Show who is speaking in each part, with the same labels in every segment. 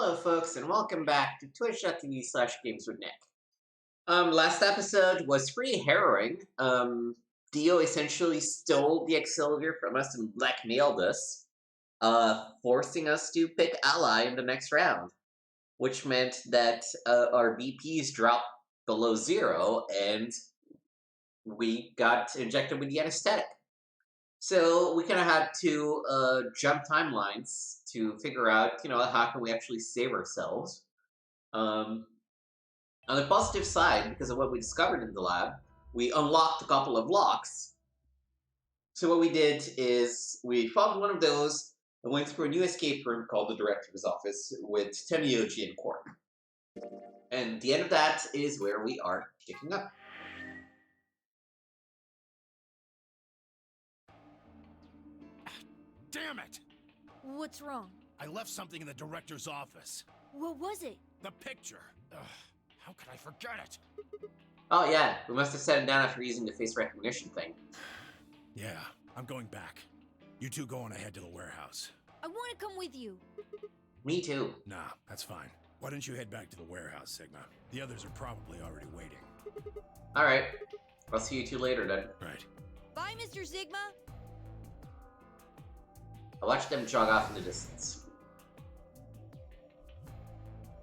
Speaker 1: Hello, folks, and welcome back to twitch.tv/games with Nick. Last episode was pretty harrowing. Dio essentially stole the accelerator from us and blackmailed us, forcing us to pick ally in the next round, which meant that our VPs dropped below zero and we got injected with the anesthetic. So we kind of had to jump timelines to figure out, how can we actually save ourselves. Um, on the positive side, because of what we discovered in the lab, we unlocked a couple of locks. So what we did is we found one of those and went through a new escape room called the Director's Office with Temioji and Quark. And the end of that is where we are picking up.
Speaker 2: Damn it!
Speaker 3: What's wrong?
Speaker 2: I left something in the director's office.
Speaker 3: What was it?
Speaker 2: The picture. Ugh, how could I forget it?
Speaker 1: Oh yeah, we must have set it down after using the face recognition thing.
Speaker 2: Yeah, I'm going back. You two go on ahead to the warehouse.
Speaker 3: I want to come with you.
Speaker 1: Me too.
Speaker 2: Nah, that's fine. Why don't you head back to the warehouse, Sigma? The others are probably already waiting.
Speaker 1: Alright, I'll see you two later then.
Speaker 2: Right.
Speaker 3: Bye, Mr. Sigma.
Speaker 1: I watched them jog off in the distance.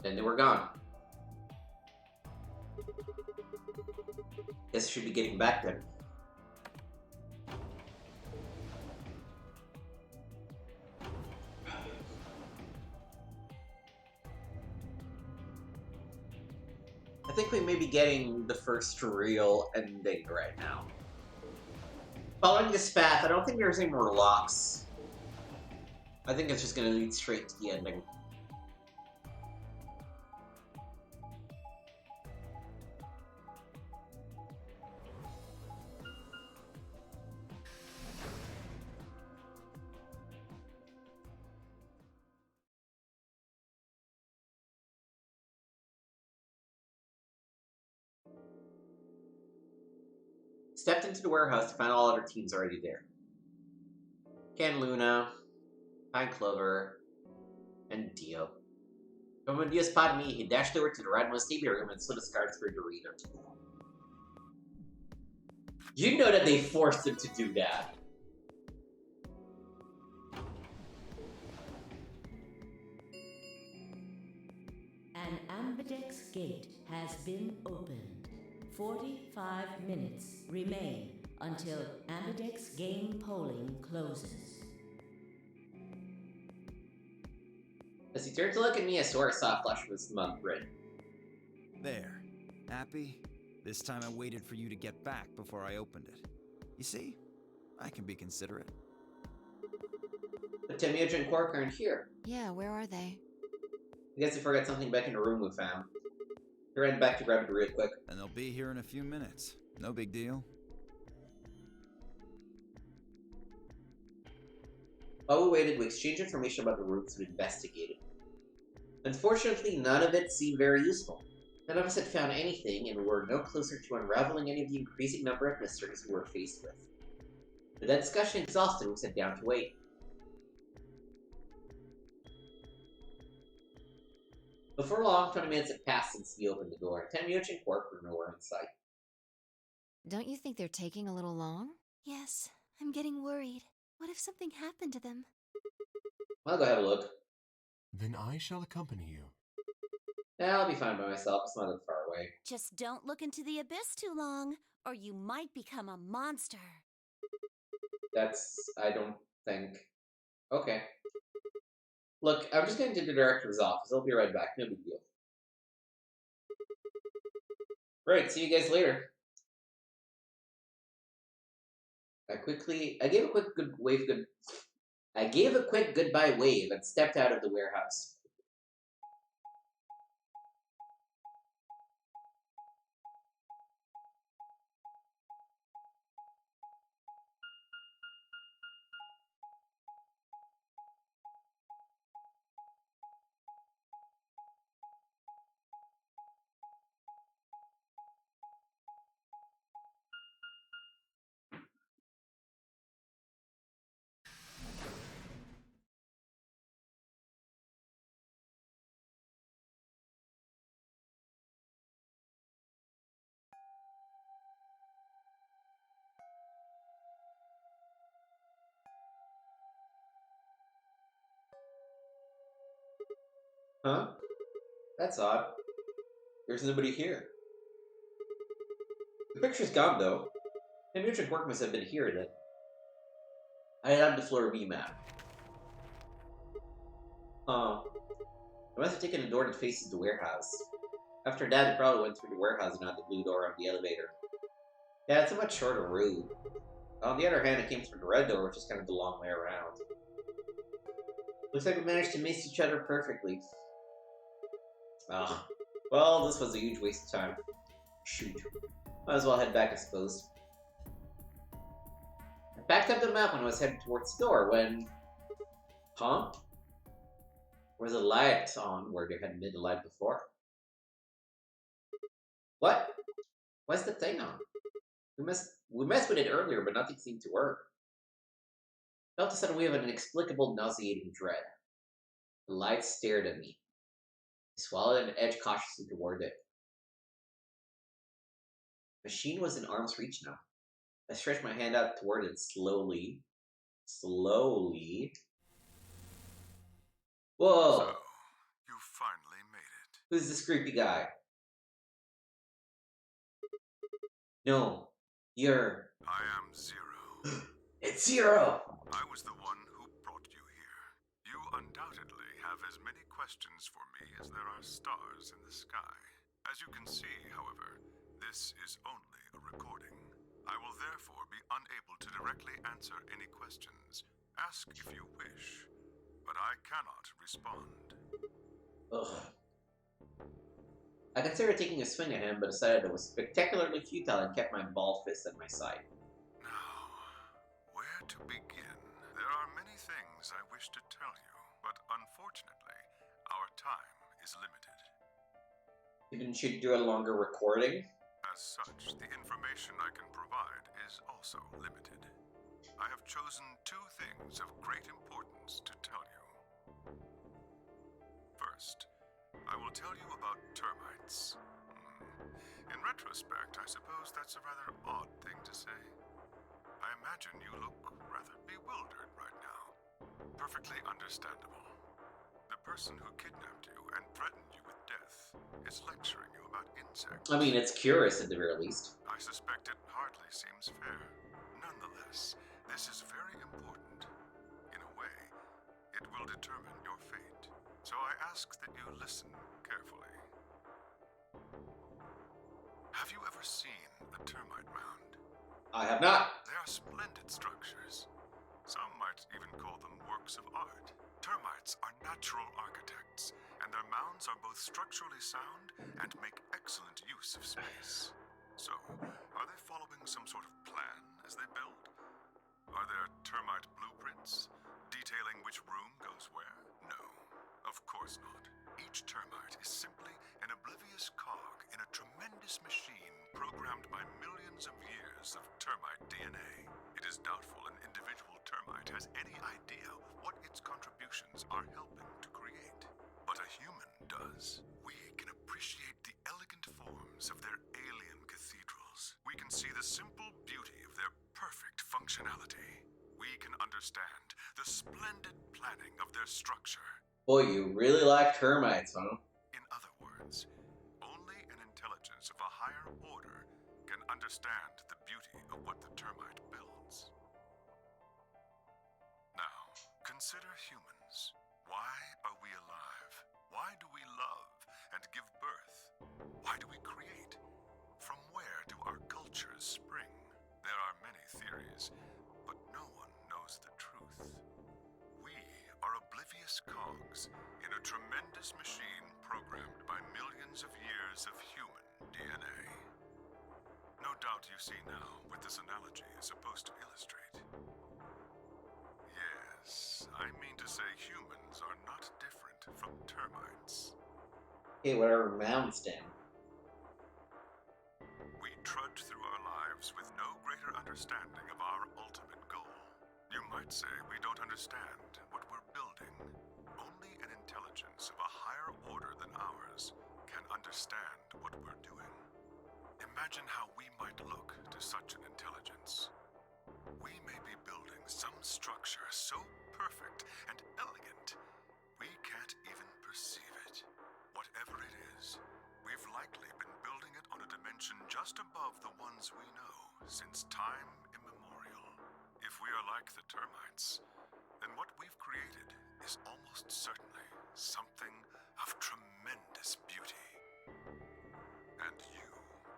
Speaker 1: Then they were gone. Guess I should be getting back then. I think we may be getting the first real ending right now. Following this path, I don't think there's any more locks. I think it's just going to lead straight to the ending. Stepped into the warehouse to find all other teams already there. Ken Luna, Pine Clover, and Dio. But when Dio spotted me, he dashed over to the Radmos TV room and slid his cards through the reader. You know that they forced him to do that.
Speaker 4: An Ambidex gate has been opened. 45 minutes remain until Ambidex game polling closes.
Speaker 1: As he turned to look at me, I saw a soft flush of his smug grin.
Speaker 5: There. Happy? This time I waited for you to get back before I opened it. You see? I can be considerate.
Speaker 1: But Temioji and Quark aren't here.
Speaker 3: Yeah, where are they?
Speaker 1: I guess he forgot something back in the room we found. He ran back to grab it real quick.
Speaker 5: And they'll be here in a few minutes. No big deal.
Speaker 1: While we waited, we exchanged information about the rooms we investigated. Unfortunately, none of it seemed very useful. None of us had found anything, and we were no closer to unraveling any of the increasing number of mysteries we were faced with. With that discussion exhausted, we sat down to wait. Before long, 20 minutes had passed since he opened the door, and Temioji and Quark were nowhere in sight.
Speaker 3: Don't you think they're taking a little long?
Speaker 6: Yes, I'm getting worried. What if something happened to them?
Speaker 1: I'll go have a look.
Speaker 7: Then I shall accompany you.
Speaker 1: Nah, I'll be fine by myself. It's not that far away.
Speaker 6: Just don't look into the abyss too long, or you might become a monster.
Speaker 1: I don't think. Okay. Look, I'm just going to the director's office. I'll be right back. No big deal. Right, see you guys later. I gave a quick goodbye wave and stepped out of the warehouse. Huh? That's odd. There's nobody here. The picture's gone, though. The music work must have been here, then. I had the floor map. Huh. I must have taken a door that faces the warehouse. After that, it probably went through the warehouse and out the blue door on the elevator. Yeah, it's a much shorter route. On the other hand, it came through the red door, which is kind of the long way around. Looks like we managed to miss each other perfectly. Ah. Well, this was a huge waste of time. Shoot. Might as well head back, I suppose. I backed up the map when I was heading towards the door when... Huh? Was a light on where there hadn't been a light before? What? Why's the thing on? We messed with it earlier, but nothing seemed to work. I felt a sudden wave of an inexplicable, nauseating dread. The light stared at me. I swallowed and edged cautiously toward it. The machine was in arm's reach now. I stretched my hand out toward it slowly. Whoa!
Speaker 2: So, you finally made it.
Speaker 1: Who's this creepy guy? No, you're...
Speaker 2: I am Zero.
Speaker 1: It's Zero!
Speaker 2: I was the one who brought you here. You undoubtedly have as many questions for me as there are stars in the sky. As you can see, however, this is only a recording. I will therefore be unable to directly answer any questions. Ask if you wish, but I cannot respond.
Speaker 1: Ugh. I considered taking a swing at him, but decided it was spectacularly futile and kept my ball fist at my side.
Speaker 2: Now, where to begin? There are many things I wish to tell you, but unfortunately, our time is limited.
Speaker 1: Even should do a longer recording?
Speaker 2: As such, the information I can provide is also limited. I have chosen two things of great importance to tell you. First, I will tell you about termites. In retrospect, I suppose that's a rather odd thing to say. I imagine you look rather bewildered right now. Perfectly understandable. The person who kidnapped you and threatened you with death is lecturing you about insects.
Speaker 1: I mean, it's curious at the very least.
Speaker 2: I suspect it hardly seems fair. Nonetheless, this is very important. In a way, it will determine your fate. So I ask that you listen carefully. Have you ever seen a termite mound?
Speaker 1: I have not.
Speaker 2: They are splendid structures. Some might even call them works of art. Termites are natural architects, and their mounds are both structurally sound and make excellent use of space. So, are they following some sort of plan as they build? Are there termite blueprints, detailing which room goes where? No, of course not. Each termite is simply an oblivious cog in a tremendous machine programmed by millions of years of termite DNA. It is doubtful an individual termite has any idea what its contributions are helping to create. But a human does. We can appreciate the elegant forms of their alien cathedrals. We can see the simple beauty of their perfect functionality. We can understand the splendid planning of their structure.
Speaker 1: Boy, you really like termites, huh?
Speaker 2: In other words, only an intelligence of a higher order can understand the beauty of what the termite builds. Now, consider humans. Why are we alive? Why do we love and give birth? Why do we create? From where do our cultures spring? There are many theories, but no one knows the truth. We are oblivious cogs in a tremendous machine programmed by millions of years of human DNA. No doubt you see now what this analogy is supposed to illustrate. Yes, I mean to say humans are not different from termites.
Speaker 1: Hey, whatever mounds stand.
Speaker 2: We trudge through our lives with no greater understanding of our ultimate goal. You might say we don't understand what we're building. Only an intelligence of a higher order than ours can understand what we're doing. Imagine how we might look to such an intelligence. We may be building some structure so perfect and elegant, we can't even perceive it. dimension just above the ones we know since time immemorial. If we are like the termites, then what we've created is almost certainly something of tremendous beauty. And you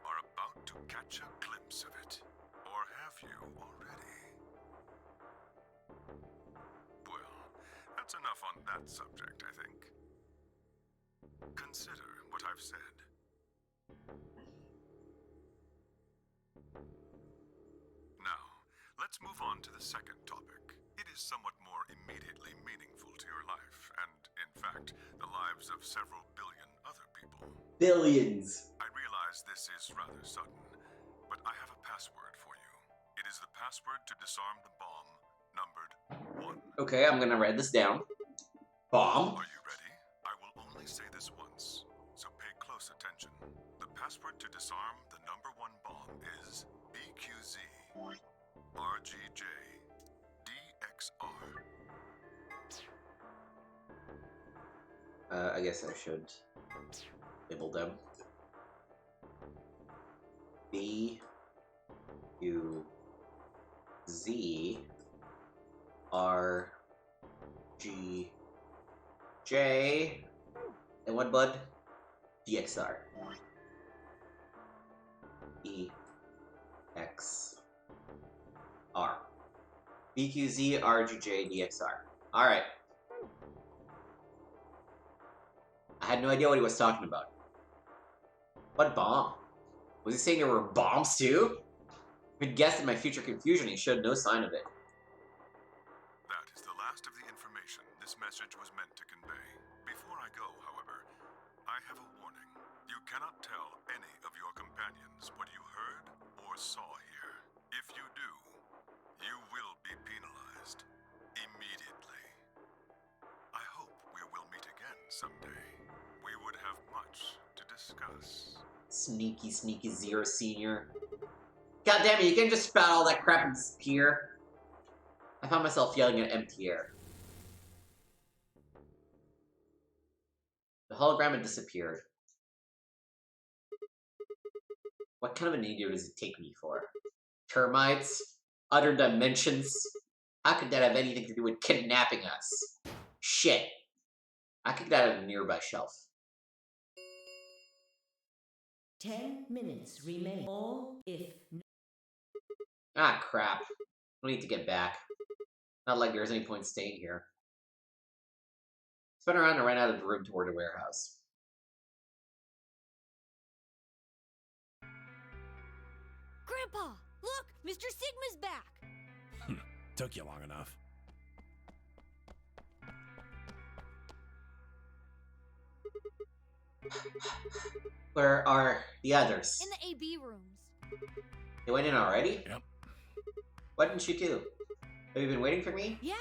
Speaker 2: are about to catch a glimpse of it. Or have you already? Well, that's enough on that subject, I think. Consider what I've said. Now, let's move on to the second topic. It is somewhat more immediately meaningful to your life, and, in fact, the lives of several billion other people.
Speaker 1: Billions.
Speaker 2: I realize this is rather sudden, but I have a password for you. It is the password to disarm the bomb, numbered 1.
Speaker 1: Okay, I'm gonna write this down. Bomb.
Speaker 2: Are you ready? I will only say this once, so pay close attention. The password to disarm the number 1 bomb is BQZ RGJ DXR.
Speaker 1: I guess I should label them. B U Z R G J and what, bud? DXR. EXR. BQZ RGJ DXR. Alright. I had no idea what he was talking about. What bomb? Was he saying there were bombs too? If he'd guessed at my future confusion, he showed no sign of it.
Speaker 2: That is the last of the information this message was meant to convey. Before I go, however, I have a warning. You cannot tell any of your companions what you heard or saw here. If you do, you will be penalized immediately. I hope we will meet again someday. We would have much to discuss.
Speaker 1: Sneaky, sneaky Zero Senior. God damn it, you can't just spout all that crap and disappear. I found myself yelling at empty air. The hologram had disappeared. What kind of an idiot does it take me for? Termites? Other dimensions? How could that have anything to do with kidnapping us? Shit. I kicked that out of a nearby shelf.
Speaker 4: 10 minutes remain. All if
Speaker 1: Ah, crap. I need to get back. Not like there's any point staying here. Spun around and ran out of the room toward the warehouse.
Speaker 6: Grandpa, look! Mr. Sigma's back!
Speaker 8: Took you long enough.
Speaker 1: Where are the others?
Speaker 6: In the AB rooms.
Speaker 1: They went in already?
Speaker 8: Yep.
Speaker 1: What didn't you do? Have you been waiting for me?
Speaker 6: Yeah!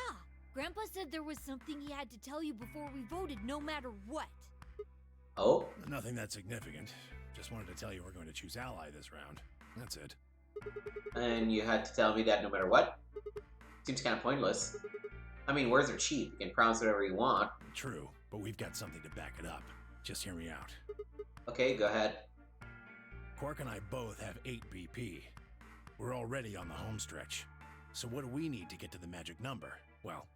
Speaker 6: Grandpa said there was something he had to tell you before we voted, no matter what.
Speaker 1: Oh?
Speaker 8: Nothing that significant. Just wanted to tell you we're going to choose ally this round. That's it.
Speaker 1: And you had to tell me that no matter what? Seems kind of pointless. I mean, words are cheap. You can promise whatever you want.
Speaker 8: True, but we've got something to back it up. Just hear me out.
Speaker 1: Okay, go ahead.
Speaker 8: Quark and I both have 8 BP. We're already on the home stretch. So what do we need to get to the magic number? Well,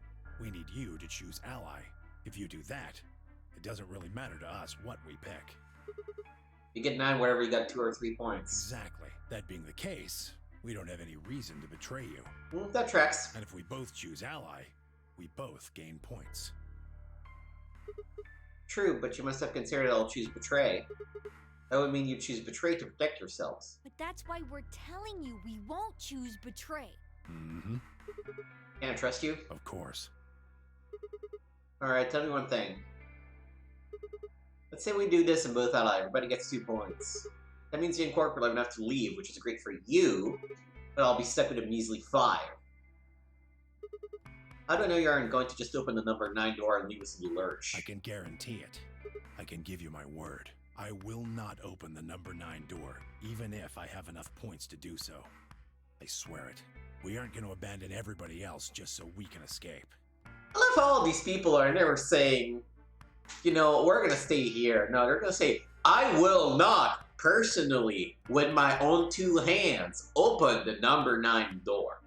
Speaker 8: we need you to choose ally. If you do that, it doesn't really matter to us what we pick.
Speaker 1: You get 9 wherever you got 2 or 3 points.
Speaker 8: Exactly. That being the case, we don't have any reason to betray you.
Speaker 1: That tracks.
Speaker 8: And if we both choose ally, we both gain points.
Speaker 1: True, but you must have considered I'll choose betray. That would mean you choose betray to protect yourselves.
Speaker 6: But that's why we're telling you we won't choose betray.
Speaker 8: Mm-hmm.
Speaker 1: Can I trust you?
Speaker 8: Of course.
Speaker 1: Alright, tell me one thing. Let's say we do this and both ally, everybody gets 2 points. That means you and Quark will have enough to leave, which is great for you, but I'll be stuck with a measly 5. How do I know you aren't going to just open the number 9 door and leave us in the lurch?
Speaker 8: I can guarantee it. I can give you my word. I will not open the number 9 door, even if I have enough points to do so. I swear it. We aren't going to abandon everybody else just so we can escape.
Speaker 1: I love how all these people are never saying, you know, we're gonna stay here. No, they're gonna say, I will not personally, with my own 2 hands, open the number 9 door.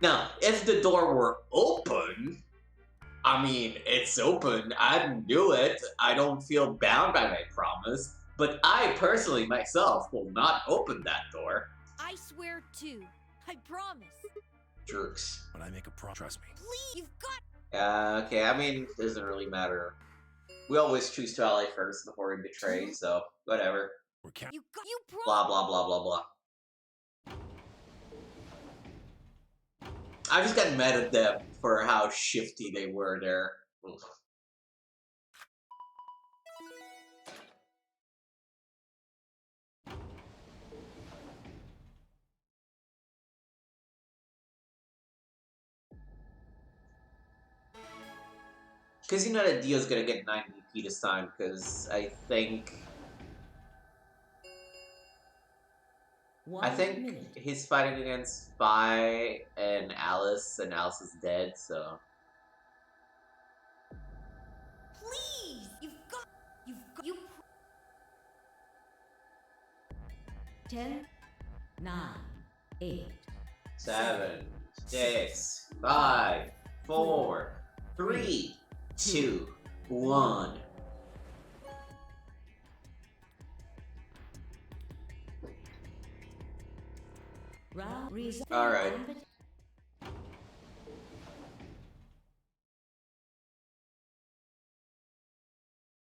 Speaker 1: Now, if the door were open, I mean, it's open, I'd do it. I don't feel bound by my promise. But I personally, myself, will not open that door.
Speaker 6: I swear to. I promise.
Speaker 1: Jerks.
Speaker 8: When I make a promise, trust me.
Speaker 6: Please, you've got.
Speaker 1: Okay, I mean, it doesn't really matter. We always choose to ally first before we betray, so whatever.
Speaker 8: We're counting.
Speaker 6: You
Speaker 1: Blah, blah, blah, blah, blah. I just got mad at them for how shifty they were there. Ugh. Because you know that Dio's gonna get 9 BP this time, because I think
Speaker 4: minute.
Speaker 1: he's fighting against Spy and Alice is dead, so...
Speaker 6: Please, you've got. You.
Speaker 4: 10, 9, 8,
Speaker 1: 7, 6, 5, 4, 3, 2, 1.
Speaker 4: All
Speaker 1: right.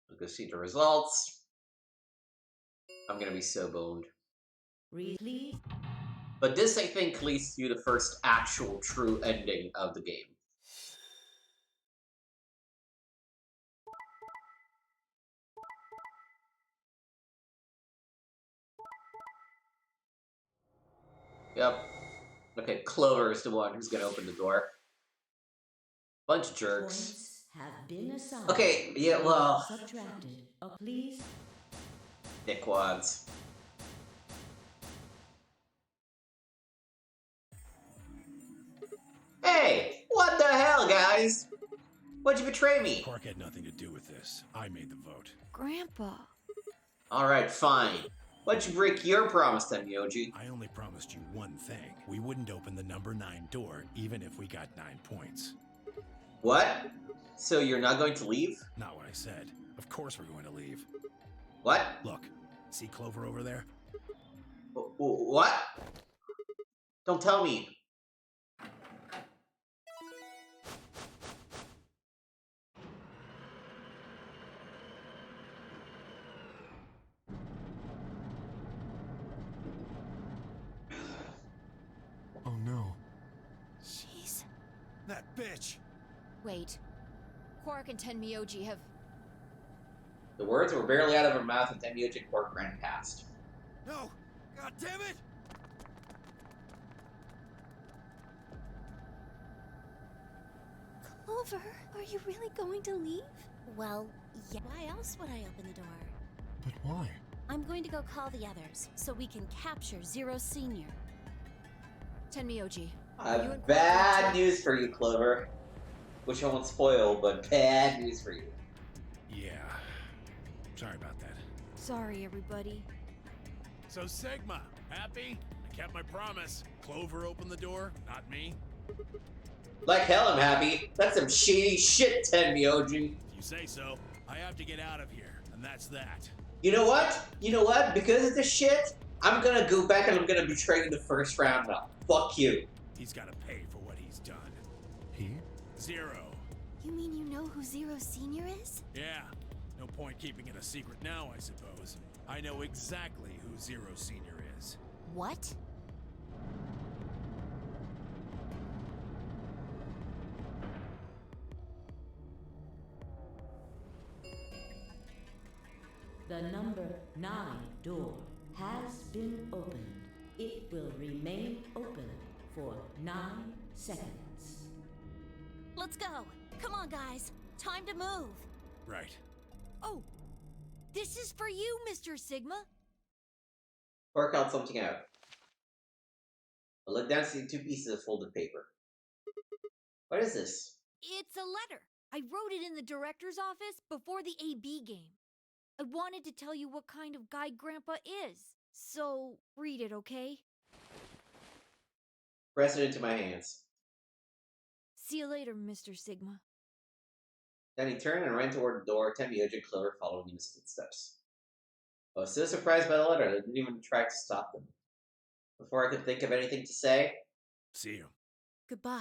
Speaker 1: We'll go see the results. I'm gonna be so boned.
Speaker 4: Please.
Speaker 1: But this, I think, leads to the first actual true ending of the game. Yep. Okay, Clover is the one who's gonna open the door. Bunch of jerks.
Speaker 4: Points have been assigned.
Speaker 1: Okay, yeah, well...
Speaker 4: Subtracted. Please.
Speaker 1: Dickwads. Hey! What the hell, guys? Why'd you betray me?
Speaker 8: Quark had nothing to do with this. I made the vote.
Speaker 3: Grandpa.
Speaker 1: Alright, fine. Why'd you break your promise then, Yoji?
Speaker 8: I only promised you one thing. We wouldn't open the number 9 door, even if we got 9 points.
Speaker 1: What? So you're not going to leave?
Speaker 8: Not what I said. Of course we're going to leave.
Speaker 1: What?
Speaker 8: Look, see Clover over there?
Speaker 1: What? Don't tell me.
Speaker 7: Oh no.
Speaker 6: Jeez.
Speaker 5: That bitch!
Speaker 3: Wait. Quark and Tenmyoji have...
Speaker 1: The words were barely out of her mouth and Tenmyoji and Quark ran past.
Speaker 5: No! God damn it!
Speaker 6: Clover, are you really going to leave? Well, yeah. Why else would I open the door?
Speaker 7: But why?
Speaker 6: I'm going to go call the others so we can capture Zero Senior.
Speaker 3: Tenmyoji.
Speaker 1: Bad news for you, Clover. Which I won't spoil, but bad news for you.
Speaker 8: Yeah. Sorry about that.
Speaker 3: Sorry, everybody.
Speaker 8: So Sigma, happy? I kept my promise. Clover opened the door, not me.
Speaker 1: Like hell I'm happy. That's some shady shit, Tenmyoji.
Speaker 8: If you say so. I have to get out of here, and that's that.
Speaker 1: You know what? You know what? Because of this shit, I'm gonna go back and I'm gonna betray you in the first round now. Fuck you.
Speaker 8: He's gotta pay for what he's done.
Speaker 7: He?
Speaker 8: Zero.
Speaker 6: You mean you know who Zero Senior is?
Speaker 8: Yeah. No point keeping it a secret now, I suppose. I know exactly who Zero Senior is.
Speaker 6: What?
Speaker 4: The number 9 door has been opened. It will remain open for 9 seconds.
Speaker 6: Let's go. Come on, guys. Time to move.
Speaker 8: Right.
Speaker 6: Oh, this is for you, Mr. Sigma.
Speaker 1: Work out something out. I look down to see 2 pieces of folded paper. What is this?
Speaker 6: It's a letter. I wrote it in the director's office before the AB game.
Speaker 3: I wanted to tell you what kind of guy Grandpa is. So, read it, okay?
Speaker 1: Press it into my hands.
Speaker 3: See you later, Mr. Sigma.
Speaker 1: Then he turned and ran toward the door, Temioja and Clover following in his footsteps. I was so surprised by the letter that I didn't even try to stop them. Before I could think of anything to say,
Speaker 8: See you.
Speaker 6: Goodbye.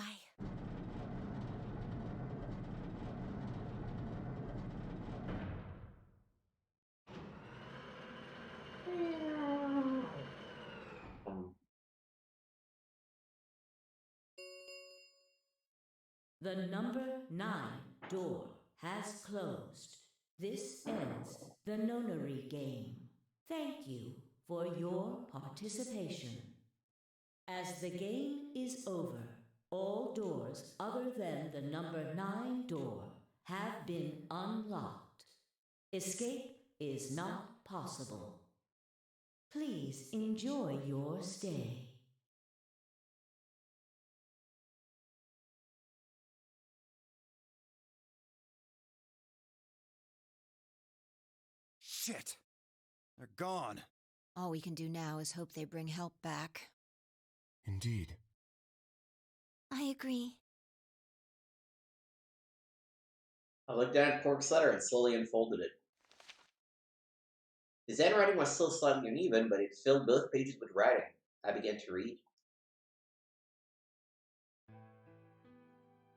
Speaker 4: The number 9 door has closed. This ends the nonary game. Thank you for your participation. As the game is over, all doors other than the number 9 door have been unlocked. Escape is not possible. Please enjoy your stay.
Speaker 5: Shit! They're gone.
Speaker 3: All we can do now is hope they bring help back.
Speaker 7: Indeed.
Speaker 6: I agree.
Speaker 1: I looked down at Quark's letter and slowly unfolded it. His handwriting was still slightly uneven, but it filled both pages with writing. I began to read.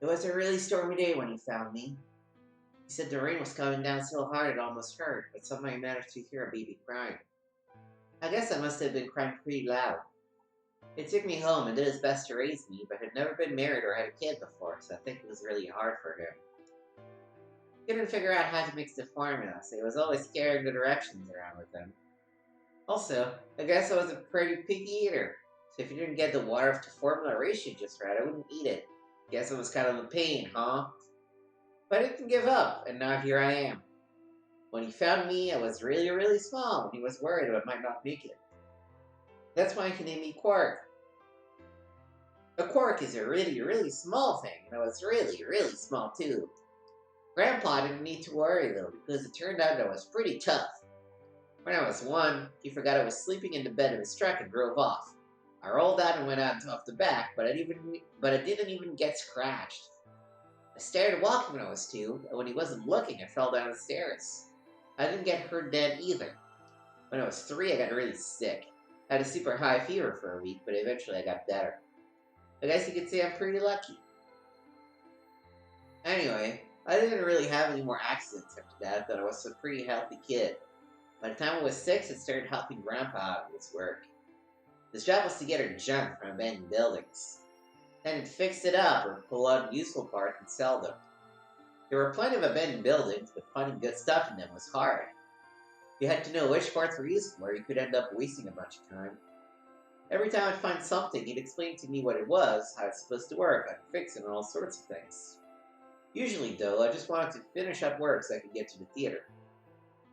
Speaker 1: It was a really stormy day when he found me. He said the rain was coming down so hard it almost hurt, but somehow he managed to hear a baby crying. I guess I must have been crying pretty loud. He took me home and did his best to raise me, but had never been married or had a kid before, so I think it was really hard for him. He couldn't figure out how to mix the formula, so he was always carrying the directions around with him. Also, I guess I was a pretty picky eater, so if you didn't get the water to formula ratio just right, I wouldn't eat it. Guess it was kind of a pain, huh? But I didn't give up, and now here I am. When he found me, I was really, really small, and he was worried I might not make it. That's why he named me Quark. A quark is a really, really small thing, and I was really, really small too. Grandpa didn't need to worry though, because it turned out I was pretty tough. When I was 1, he forgot I was sleeping in the bed of his truck and drove off. I rolled out and went out off the back, but I didn't even get scratched. I started walking when I was 2, and when he wasn't looking, I fell down the stairs. I didn't get hurt then either. When I was 3, I got really sick. I had a super high fever for a week, but eventually I got better. I guess you could say I'm pretty lucky. Anyway, I didn't really have any more accidents after that, but I was a pretty healthy kid. By the time I was 6, I started helping Grandpa out with his work. His job was to gather junk from abandoned buildings. Then he'd fix it up or pull out useful parts and sell them. There were plenty of abandoned buildings, but finding good stuff in them was hard. You had to know which parts were useful, or you could end up wasting a bunch of time. Every time I'd find something, he'd explain to me what it was, how it's supposed to work, how to fix it, and all sorts of things. Usually, though, I just wanted to finish up work so I could get to the theater.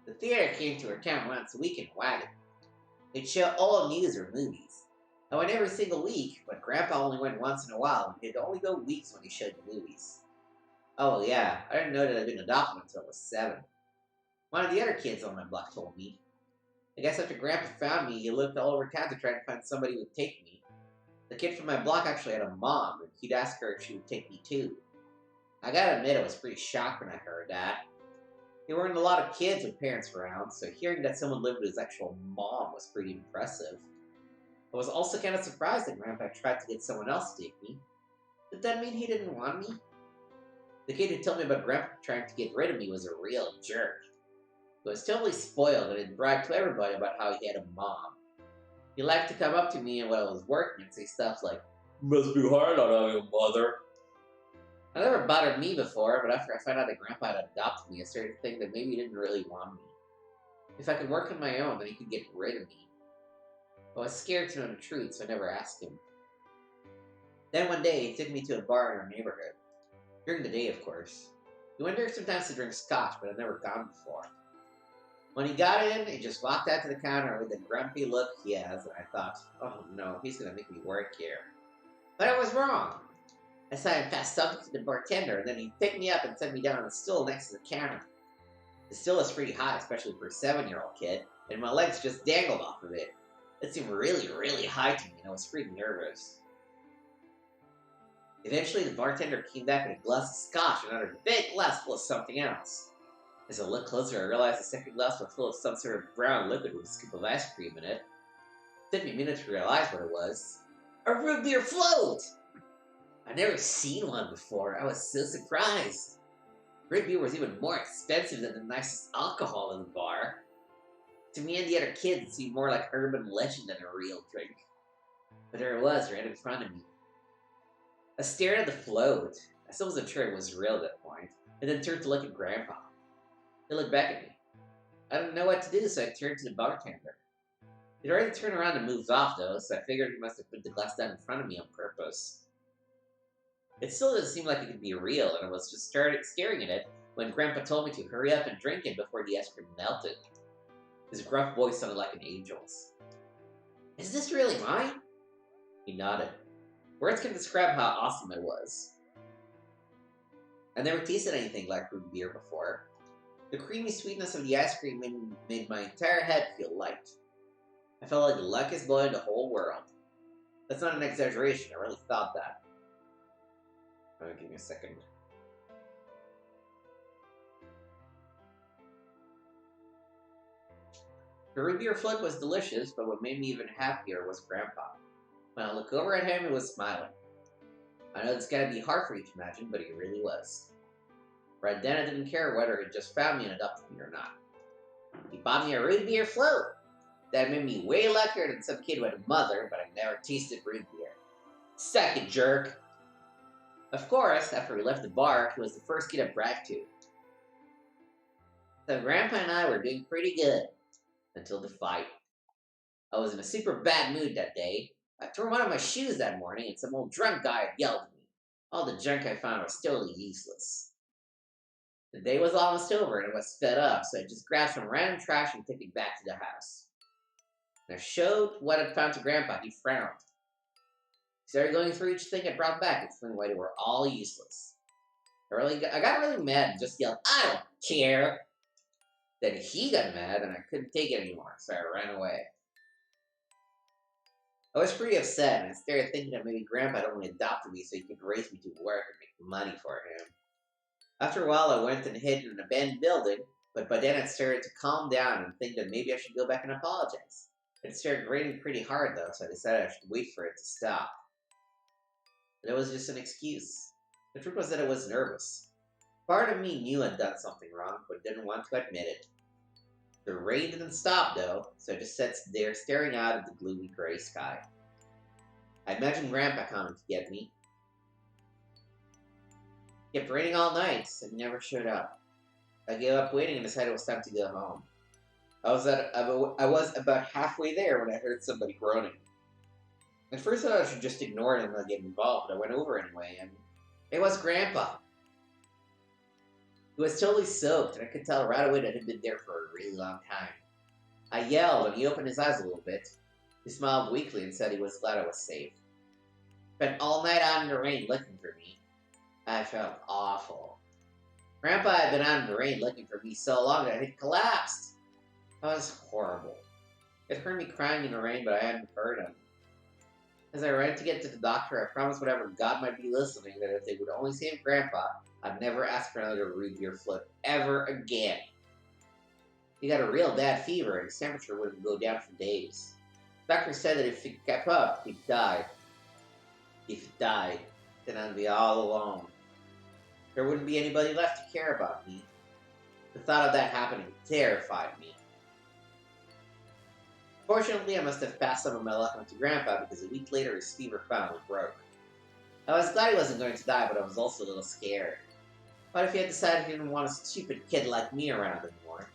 Speaker 1: The theater came to our town once a week in a wagon. They'd show all news or movies. I went every single week, but Grandpa only went once in a while, and he'd only go weeks when he showed the movies. Oh yeah, I didn't know that I'd been adopted until I was 7. One of the other kids on my block told me. I guess after Grandpa found me, he looked all over town to try to find somebody who would take me. The kid from my block actually had a mom, and he'd ask her if she would take me too. I gotta admit, I was pretty shocked when I heard that. There weren't a lot of kids with parents around, so hearing that someone lived with his actual mom was pretty impressive. I was also kind of surprised that Grandpa tried to get someone else to take me. Did that mean he didn't want me? The kid who told me about Grandpa trying to get rid of me was a real jerk. He was totally spoiled and had bragged to everybody about how he had a mom. He liked to come up to me while I was working and say stuff like, "Must be hard not having a mother." That never bothered me before, but after I found out that Grandpa had adopted me, I started to think that maybe he didn't really want me. If I could work on my own, then he could get rid of me. I was scared to know the truth, so I never asked him. Then one day, he took me to a bar in our neighborhood. During the day, of course. He went there sometimes to drink scotch, but I'd never gone before. When he got in, he just walked out to the counter with the grumpy look he has, and I thought, oh no, he's gonna make me work here. But I was wrong. I saw him pass something to the bartender, and then he picked me up and set me down on the stool next to the counter. It still was pretty high, especially for a 7-year-old kid, and my legs just dangled off of it. It seemed really, really high to me, and I was pretty nervous. Eventually, the bartender came back with a glass of scotch and another big glass full of something else. As I looked closer, I realized the second glass was full of some sort of brown liquid with a scoop of ice cream in it. It took me a minute to realize what it was. A root beer float! I'd never seen one before. I was so surprised. Root beer was even more expensive than the nicest alcohol in the bar. To me and the other kids, it seemed more like urban legend than a real drink. But there it was, right in front of me. I stared at the float. I still wasn't sure it was real at that point, and then turned to look at Grandpa. He looked back at me. I didn't know what to do, so I turned to the bartender. He'd already turned around and moved off, though, so I figured he must have put the glass down in front of me on purpose. It still didn't seem like it could be real, and I was just staring at it when Grandpa told me to hurry up and drink it before the ice cream melted. His gruff voice sounded like an angel's. Is this really mine? He nodded. Words can describe how awesome it was. I never tasted anything like root beer before. The creamy sweetness of the ice cream made my entire head feel light. I felt like the luckiest boy in the whole world. That's not an exaggeration, I really thought that. Give me a second. The root beer float was delicious, but what made me even happier was Grandpa. When I looked over at him, he was smiling. I know it's gotta be hard for you to imagine, but he really was. Right then, I didn't care whether he just found me and adopted me or not. He bought me a root beer float. That made me way luckier than some kid with a mother, but I never tasted root beer. Suck it, jerk! Of course, after we left the bar, he was the first kid I bragged to. So Grandpa and I were doing pretty good. Until the fight. I was in a super bad mood that day. I threw one of my shoes that morning and some old drunk guy had yelled at me. All the junk I found was totally useless. The day was almost over and I was fed up, so I just grabbed some random trash and took it back to the house. When I showed what I'd found to Grandpa, he frowned. He started going through each thing I brought back, explaining why they were all useless. I got really mad and just yelled, I don't care! Then he got mad and I couldn't take it anymore, so I ran away. I was pretty upset and I started thinking that maybe Grandpa had only adopted me so he could raise me to work and make money for him. After a while, I went and hid in an abandoned building, but by then I started to calm down and think that maybe I should go back and apologize. It started raining pretty hard though, so I decided I should wait for it to stop. But it was just an excuse. The truth was that I was nervous. Part of me knew I'd done something wrong, but didn't want to admit it. The rain didn't stop though, so I just sat there staring out at the gloomy gray sky. I imagined Grandpa coming to get me. It kept raining all night, so he never showed up. I gave up waiting and decided it was time to go home. I was about halfway there when I heard somebody groaning. At first I thought I should just ignore it and not get involved, but I went over anyway, and it was Grandpa. He was totally soaked, and I could tell right away that he'd been there for a really long time. I yelled, and he opened his eyes a little bit. He smiled weakly and said he was glad I was safe. Spent all night out in the rain looking for me. I felt awful. Grandpa had been out in the rain looking for me so long that he'd collapsed. That was horrible. It heard me crying in the rain, but I hadn't heard him. As I ran to get to the doctor, I promised whatever God might be listening that if they would only save Grandpa, I'd never ask for another root beer float ever again. He got a real bad fever and his temperature wouldn't go down for days. The doctor said that if he kept up, he'd die. If he died, then I'd be all alone. There wouldn't be anybody left to care about me. The thought of that happening terrified me. Fortunately, I must have passed some of my luck on to Grandpa because a week later his fever finally broke. I was glad he wasn't going to die, but I was also a little scared. What if he had decided he didn't want a stupid kid like me around anymore?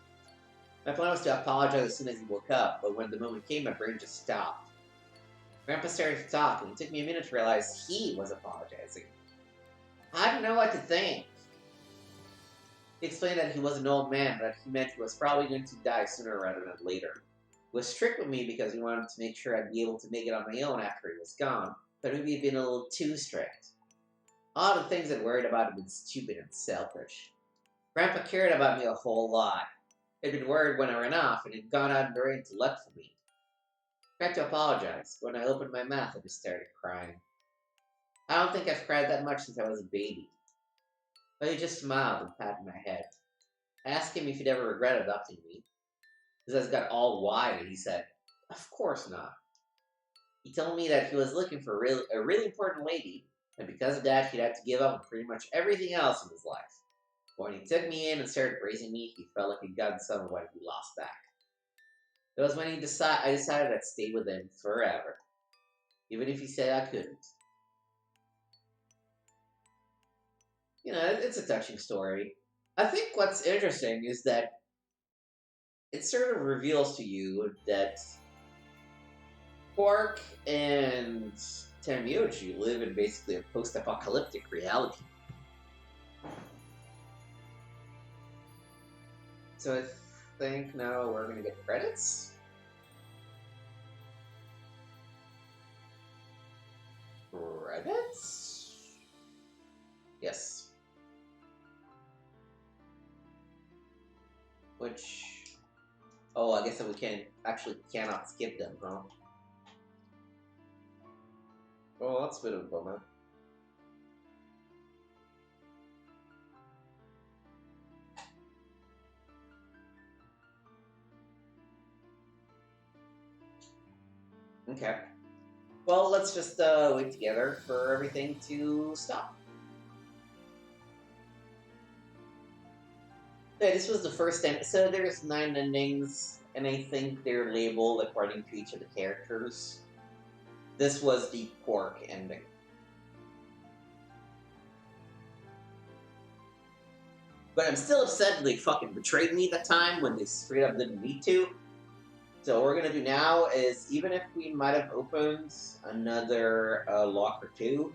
Speaker 1: My plan was to apologize as soon as he woke up, but when the moment came, my brain just stopped. Grandpa started to talk, and it took me a minute to realize he was apologizing. I didn't know what to think. He explained that he was an old man, but he meant he was probably going to die sooner rather than later. He was strict with me because he wanted to make sure I'd be able to make it on my own after he was gone, but maybe he'd been a little too strict. All the things I'd worried about had been stupid and selfish. Grandpa cared about me a whole lot. He'd been worried when I ran off, and he'd gone out and arranged to look for me. I had to apologize. When I opened my mouth, I just started crying. I don't think I've cried that much since I was a baby. But he just smiled and patted my head. I asked him if he'd ever regret adopting me. His eyes got all wide, and he said, "Of course not." He told me that he was looking for a really important lady, and because of that, he'd had to give up on pretty much everything else in his life. But when he took me in and started raising me, he felt like he'd gotten some of what he lost back. It was when I decided I'd stay with him forever, even if he said I couldn't. You know, it's a touching story. I think what's interesting is that it sort of reveals to you that Quark and Tenmyouji live in basically a post-apocalyptic reality. So I think now we're gonna get credits. Credits? Yes. Which... Oh, I guess that we cannot skip them, huh? Oh, that's a bit of a bummer. Okay. Well, let's just wait together for everything to stop. Okay, this was the first end. So there's 9 endings, and I think they're labeled according to each of the characters. This was the Quark ending. But I'm still upset that they fucking betrayed me that time when they straight up didn't need to. So what we're gonna do now is, even if we might have opened another lock or two,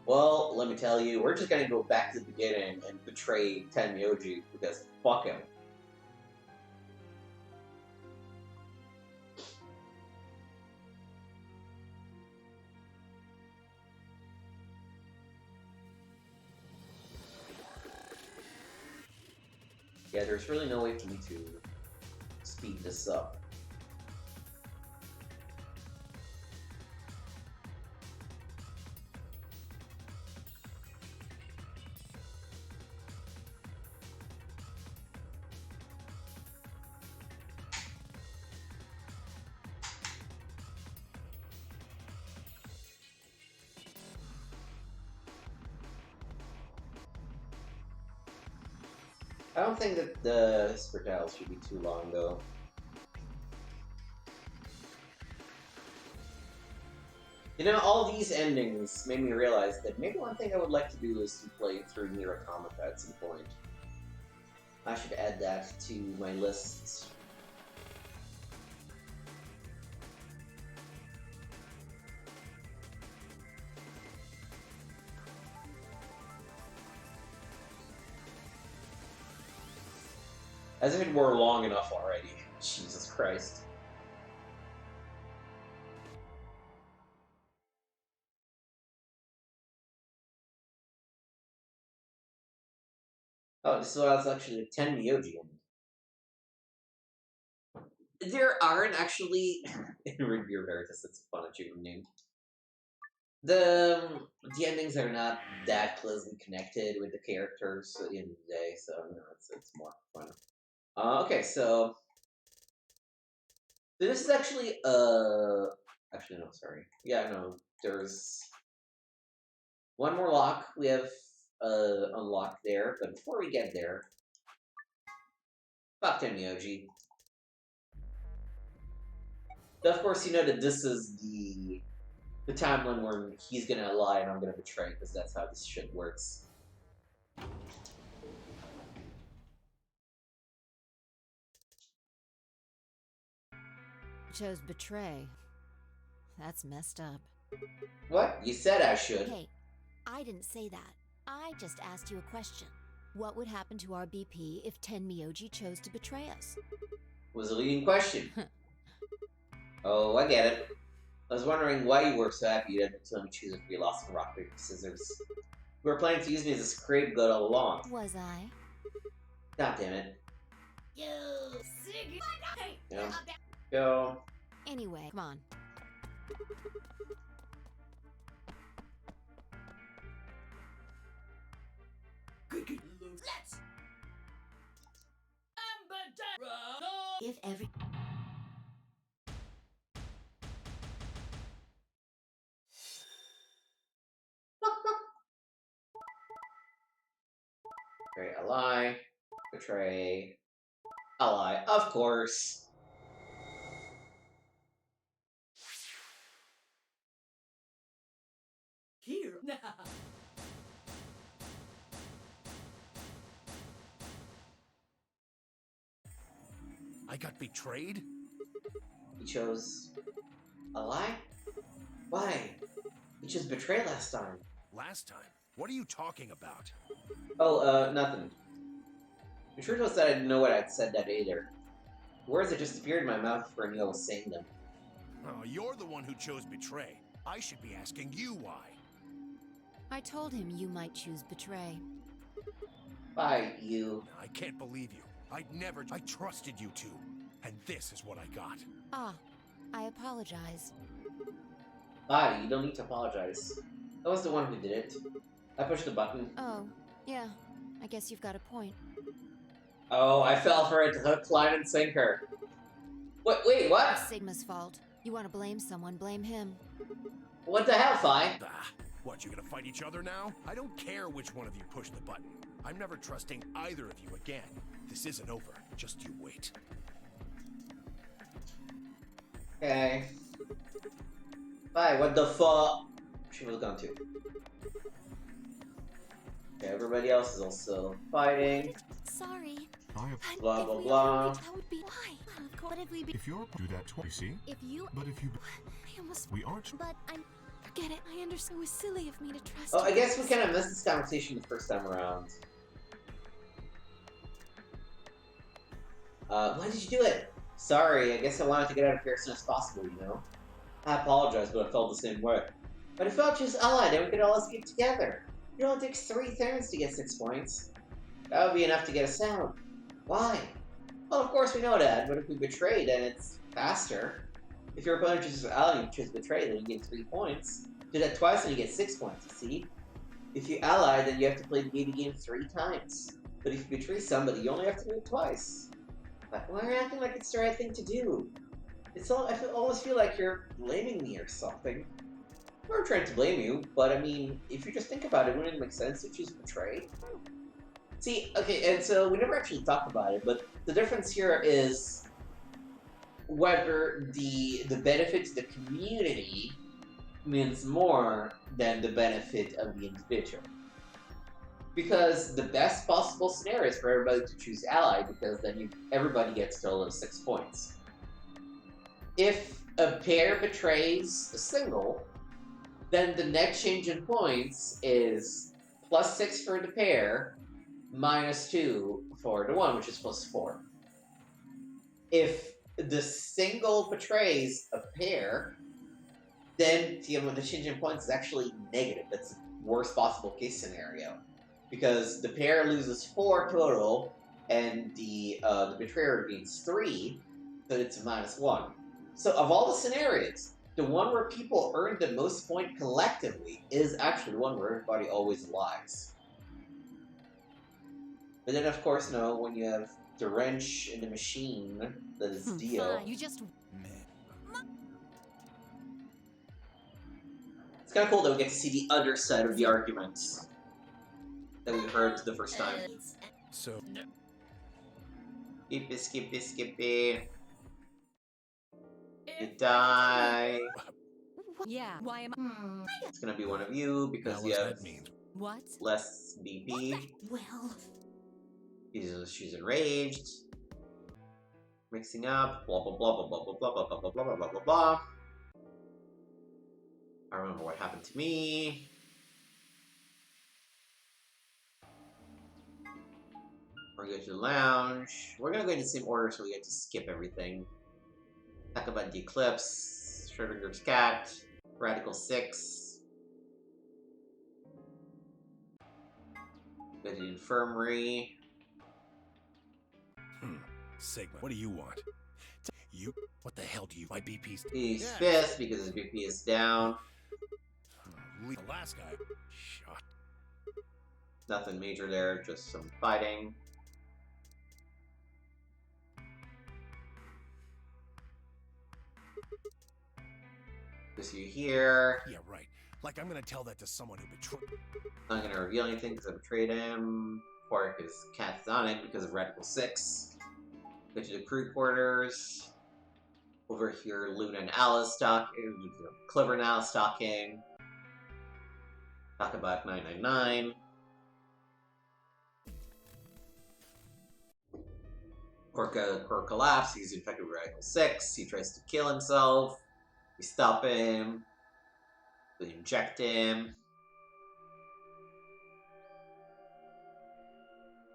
Speaker 1: well, let me tell you, we're just gonna go back to the beginning and betray Tenmyouji because fuck him. Yeah, there's really no way for me to speed this up. I don't think that the Spertals should be too long, though. You know, all these endings made me realize that maybe one thing I would like to do is to play through Nier Automata at some point. I should add that to my list. As if it were long enough already. Jesus Christ. Oh, this was actually a Tenmyouji ending. There aren't actually... in Reveal Veritas, that's a fun achievement name. The endings are not that closely connected with the characters at the end of the day, so you know, it's more fun. Okay, so this is actually actually no, sorry. Yeah, no, there's one more lock we have unlocked there, but before we get there, fuck Tenmyouji. Of course, you know that this is the timeline where he's gonna lie and I'm gonna betray, because that's how this shit works.
Speaker 9: Chose betray. That's messed up.
Speaker 1: What? You said I should.
Speaker 6: Hey, I didn't say that. I just asked you a question. What would happen to our BP if Tenmyouji chose to betray us?
Speaker 1: Was a leading question. Oh, I get it. I was wondering why you were so happy you didn't let me choose if we lost in rock, paper, scissors. We were planning to use me as a scapegoat all along.
Speaker 6: Was I?
Speaker 1: God damn it.
Speaker 6: You sick.
Speaker 1: Yeah. Go.
Speaker 6: Anyway, come on.
Speaker 4: Let's. If every.
Speaker 1: Betray ally. Betray ally. Of course.
Speaker 4: Here.
Speaker 8: I got betrayed?
Speaker 1: He chose ally? Why? He chose betray last time.
Speaker 8: Last time? What are you talking about?
Speaker 1: Oh, nothing. I'm sure was that I didn't know what I'd said that either. Words that just appeared in my mouth before Neil was saying them.
Speaker 8: Oh, you're the one who chose betray. I should be asking you why.
Speaker 6: I told him you might choose betray.
Speaker 1: Bye, you.
Speaker 8: I can't believe you. I trusted you two. And this is what I got.
Speaker 6: Ah, I apologize.
Speaker 1: Bye, you don't need to apologize. I was the one who did it. I pushed the button.
Speaker 6: Oh, yeah. I guess you've got a point.
Speaker 1: Oh, I fell for it. Hook, line, and sinker. Wait, what?
Speaker 6: It's Sigma's fault. You want to blame someone, blame him.
Speaker 1: What the hell, Fi?
Speaker 8: What, you gonna fight each other now? I don't care which one of you pushed the button. I'm never trusting either of you again. This isn't over. Just you wait.
Speaker 1: Okay. Bye, what the fuck? She was going to. Okay, everybody else is also fighting.
Speaker 6: Sorry.
Speaker 1: Blah, blah, blah.
Speaker 6: That would be why. What if we be?
Speaker 7: If you're do that twice, see?
Speaker 6: If you.
Speaker 7: But if you
Speaker 6: I almost.
Speaker 7: we aren't.
Speaker 6: But I'm. Forget it. I understand. It was silly of me to trust.
Speaker 1: Oh,
Speaker 6: you.
Speaker 1: I guess we kind of missed this conversation the first time around. Why did you do it? Sorry, I guess I wanted to get out of here as soon as possible, you know? I apologize, but I felt the same way. But if I choose allied, then we could all escape together. It only takes 3 turns to get 6 points. That would be enough to get us out. Why? Well, of course we know that, but if we betray, then it's faster. If your opponent chooses ally and you choose betray, then you get 3 points. Do that twice and you get 6 points, you see? If you ally, then you have to play the game 3 times. But if you betray somebody, you only have to do it twice. But why are you acting like it's the right thing to do? I almost feel like you're blaming me or something. I'm not trying to blame you, but I mean, if you just think about it, wouldn't it make sense to choose betray? See, okay, and so we never actually talked about it, but the difference here is whether the benefit to the community means more than the benefit of the individual. Because the best possible scenario is for everybody to choose ally, because then everybody gets a total of 6 points. If a pair betrays a single, then the net change in points is +6 for the pair, -2 for the one, which is +4. If the single betrays a pair, then the change in points is actually negative. That's the worst possible case scenario. Because the pair loses 4 total, and the betrayer gains 3, so it's a -1. So of all the scenarios, the one where people earn the most point collectively is actually the one where everybody always lies. But then, of course, no, when you have the wrench in the machine that is Dio.
Speaker 6: You just.
Speaker 1: It's kind of cool that we get to see the other side of the arguments that we heard the first time.
Speaker 8: So.
Speaker 1: Skippy. You die.
Speaker 3: Yeah, why am I?
Speaker 1: It's gonna be one of you because
Speaker 8: Now
Speaker 1: you
Speaker 8: what's
Speaker 1: have
Speaker 8: that mean?
Speaker 3: What?
Speaker 1: less BP.
Speaker 4: Well.
Speaker 1: She's enraged. Mixing up. Blah blah blah blah blah blah blah blah blah blah blah blah blah blah. I remember what happened to me. We're going to the lounge. We're gonna go in the same order so we get to skip everything. Talk about the Eclipse, Schrödinger's cat, Radical 6. Go to the infirmary.
Speaker 8: Sigma, what do you want? You? What the hell do you? My BP's.
Speaker 1: He's
Speaker 8: Yeah.
Speaker 1: pissed because his BP is down.
Speaker 8: The last guy. Shut.
Speaker 1: Nothing major there, just some fighting. This you here.
Speaker 8: Yeah, right. Like I'm gonna tell that to someone who betrayed.
Speaker 1: Not gonna reveal anything because I betrayed him. Quark is catatonic because of Radical 6. Go to the crew quarters. Over here, Luna and Alice talking. Clever and Alice talking. Talk about 999. Quark collapses. He's infected with Radical 6. He tries to kill himself. We stop him. We inject him.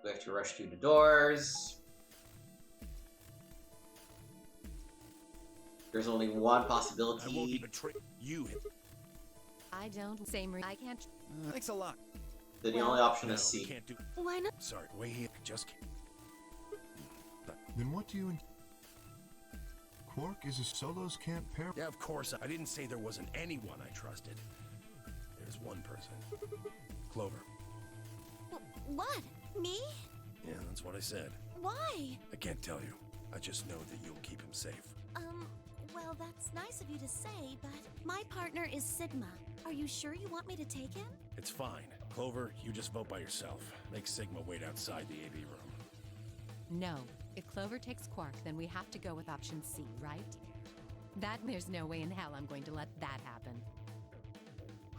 Speaker 1: We have to rush through the doors. There's only one
Speaker 8: I won't be
Speaker 1: possibility.
Speaker 8: betrayed. You.
Speaker 9: I don't. Same. I can't.
Speaker 5: Thanks a lot.
Speaker 1: The
Speaker 9: Well,
Speaker 1: only option
Speaker 8: No,
Speaker 1: is C.
Speaker 8: can't do.
Speaker 9: Why not?
Speaker 8: Sorry, wait here. Just.
Speaker 7: Then what do you... Quark is a Solos can't pair...
Speaker 8: Yeah, of course. I didn't say there wasn't anyone I trusted. There's one person. Clover.
Speaker 3: What? Me?
Speaker 8: Yeah, that's what I said.
Speaker 3: Why?
Speaker 8: I can't tell you. I just know that you'll keep him safe.
Speaker 3: Well, that's nice of you to say, but my partner is Sigma. Are you sure you want me to take him?
Speaker 8: It's fine. Clover, you just vote by yourself. Make Sigma wait outside the AV room.
Speaker 10: No. If Clover takes Quark, then we have to go with option C, right? There's no way in hell I'm going to let that happen.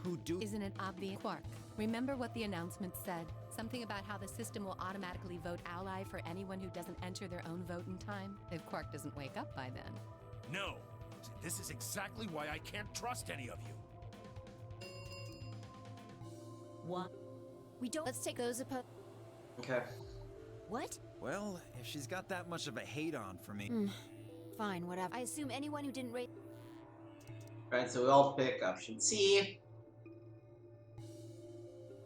Speaker 5: Who do?
Speaker 10: Isn't it obvious? Quark, remember what the announcement said? Something about how the system will automatically vote ally for anyone who doesn't enter their own vote in time? If Quark doesn't wake up by then.
Speaker 8: No! This is exactly why I can't trust any of you.
Speaker 4: One.
Speaker 6: We don't. Let's take those opposed.
Speaker 1: Okay.
Speaker 6: What?
Speaker 5: Well, if she's got that much of a hate on for me.
Speaker 6: Fine, whatever. I assume anyone who didn't rate.
Speaker 1: Alright, so we all pick option C.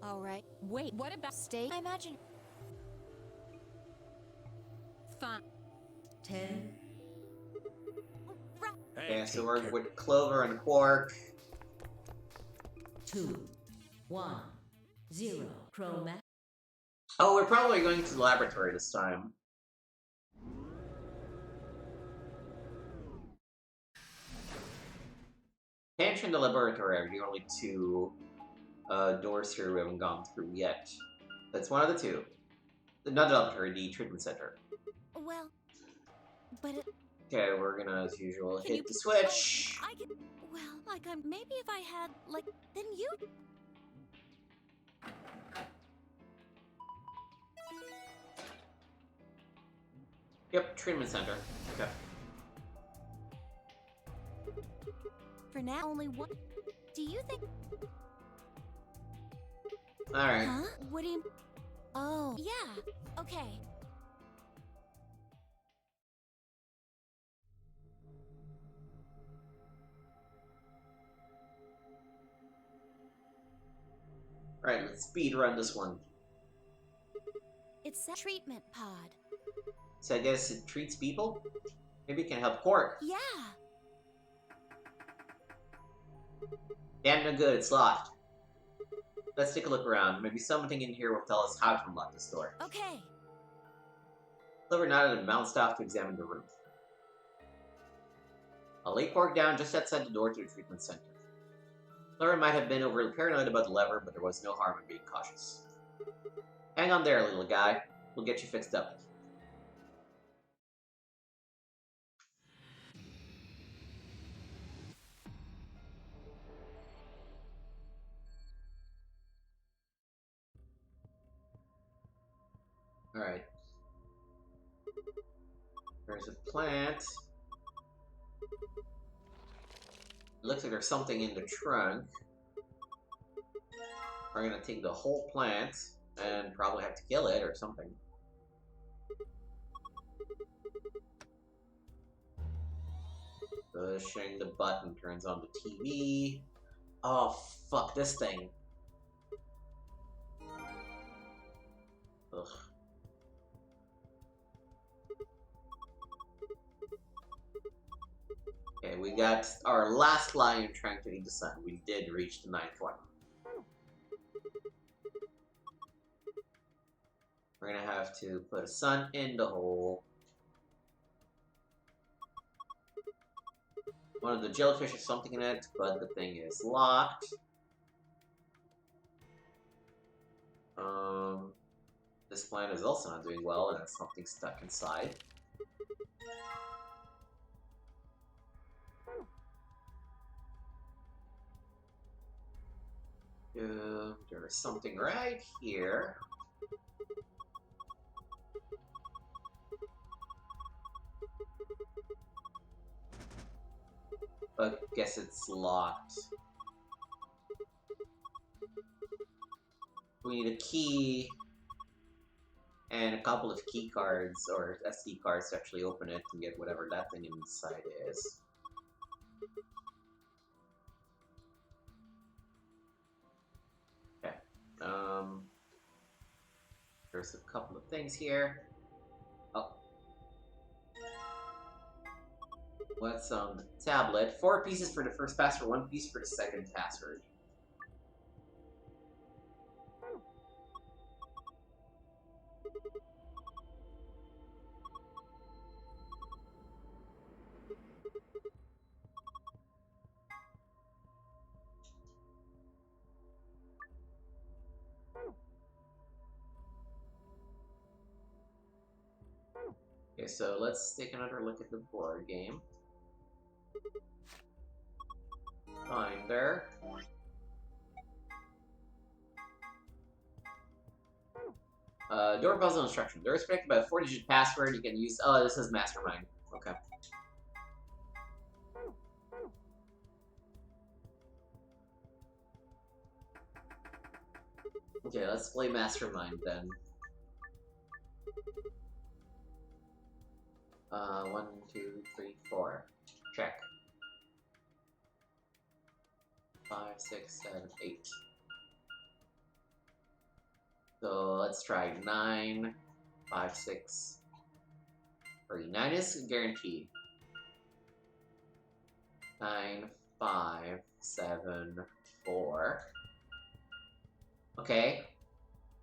Speaker 6: All right.
Speaker 10: Wait, what about
Speaker 6: Stay. I imagine.
Speaker 10: fun?
Speaker 4: 10,
Speaker 1: Okay, so
Speaker 8: take
Speaker 1: we're
Speaker 8: care.
Speaker 1: with Clover and Quark.
Speaker 4: 2, 1, 0. Chromax.
Speaker 1: Oh, we're probably going to the laboratory this time. Pantry and the laboratory are the only two doors here we haven't gone through yet. That's one of the two. Not the laboratory, the treatment center.
Speaker 3: Well, but
Speaker 1: Okay, we're gonna, as usual,
Speaker 3: Can you-
Speaker 1: hit the switch.
Speaker 3: I can. Well, like maybe if I had like, then you.
Speaker 1: Yep, treatment center. Okay.
Speaker 3: For now, only one. Do you think?
Speaker 1: Alright.
Speaker 3: Huh? What do you? Oh, yeah. Okay.
Speaker 1: Alright, let's speed run this one.
Speaker 3: It's a treatment pod.
Speaker 1: So I guess it treats people? Maybe it can help Quark.
Speaker 3: Yeah.
Speaker 1: Damn no good, it's locked. Let's take a look around. Maybe something in here will tell us how to unlock this door.
Speaker 3: Okay.
Speaker 1: Clover nodded and bounced off to examine the room. I'll lay Quark down just outside the door to the treatment center. Clover might have been overly paranoid about the lever, but there was no harm in being cautious. Hang on there, little guy. We'll get you fixed up. Alright. There's a plant. It looks like there's something in the trunk. We're gonna take the whole plant and probably have to kill it or something. Pushing the button turns on the TV. Oh, fuck this thing. we got our last line trying to eat the sun. We did reach the 9th one. We're gonna have to put a sun in the hole. One of the jellyfish has something in it, but the thing is locked. This plant is also not doing well, and there's something stuck inside. There's something right here. But guess it's locked. We need a key and a couple of key cards or SD cards to actually open it and get whatever that thing inside is. Okay. There's a couple of things here. Oh. What's on the tablet? 4 pieces for the first password, 1 piece for the second password. Okay, so let's take another look at the board game. Finder. Door puzzle instruction. Door is protected by a 4-digit password. You can use. Oh, this is Mastermind. Okay. Okay, let's play Mastermind then. 1, 2, 3, 4. Check. 5, 6, 7, 8. So let's try 9, 5, 6, 3. 9 is guaranteed. 9, 5, 7, 4. Okay.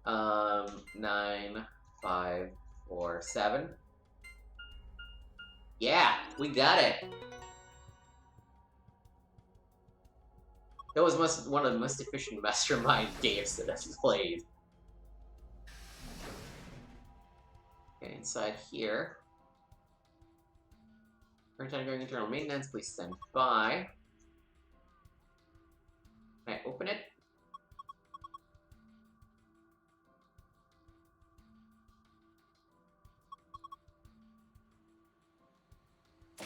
Speaker 1: 9, 5, 4, 7. Yeah, we got it. That was one of the most efficient Mastermind games that I've played. Okay, inside here. Every time during internal maintenance, please stand by. Can I open it?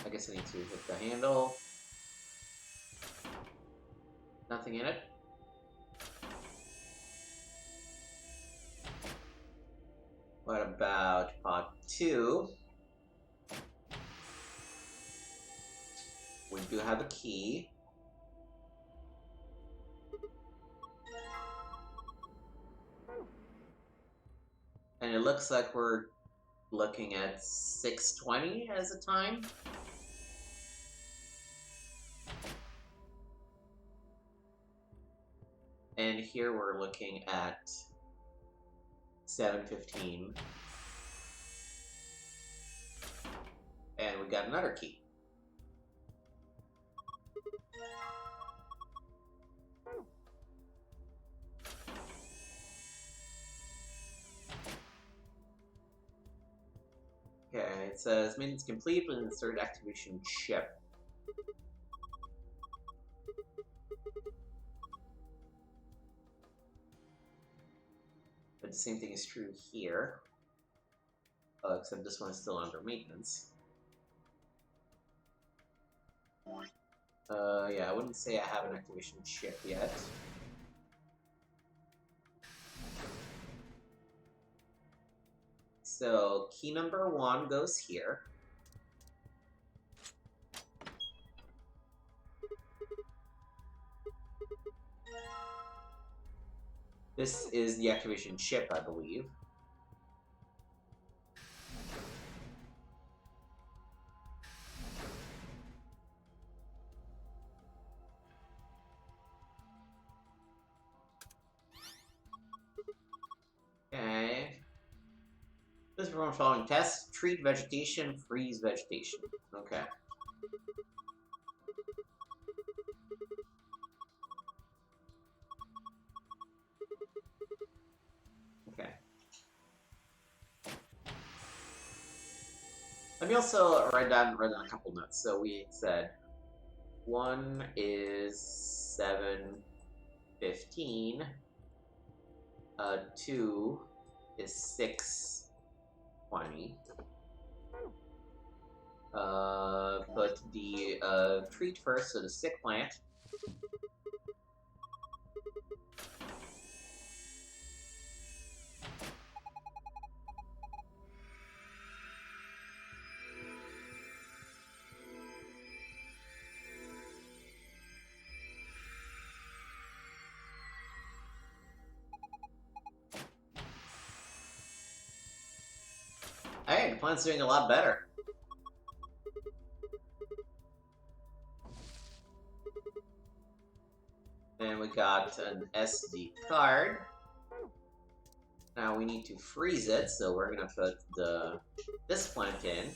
Speaker 1: I guess I need to hit the handle. Nothing in it. What about pod 2? We do have a key. And it looks like we're looking at 6:20 as a time. And here we're looking at 7:15. And we got another key. Okay, it says maintenance complete with insert activation chip. But the same thing is true here. Except this one is still under maintenance. Yeah, I wouldn't say I have an activation chip yet. So, key number 1 goes here. This is the activation chip, I believe. perform the following tests. Treat vegetation, freeze vegetation. Okay. Okay. Let me also write down a couple notes. So we said 1 is 7:15. 2 is 6:20. Put the treat first, so the sick plant. Hey, the plant's doing a lot better. And we got an SD card. Now we need to freeze it, so we're gonna put this plant in.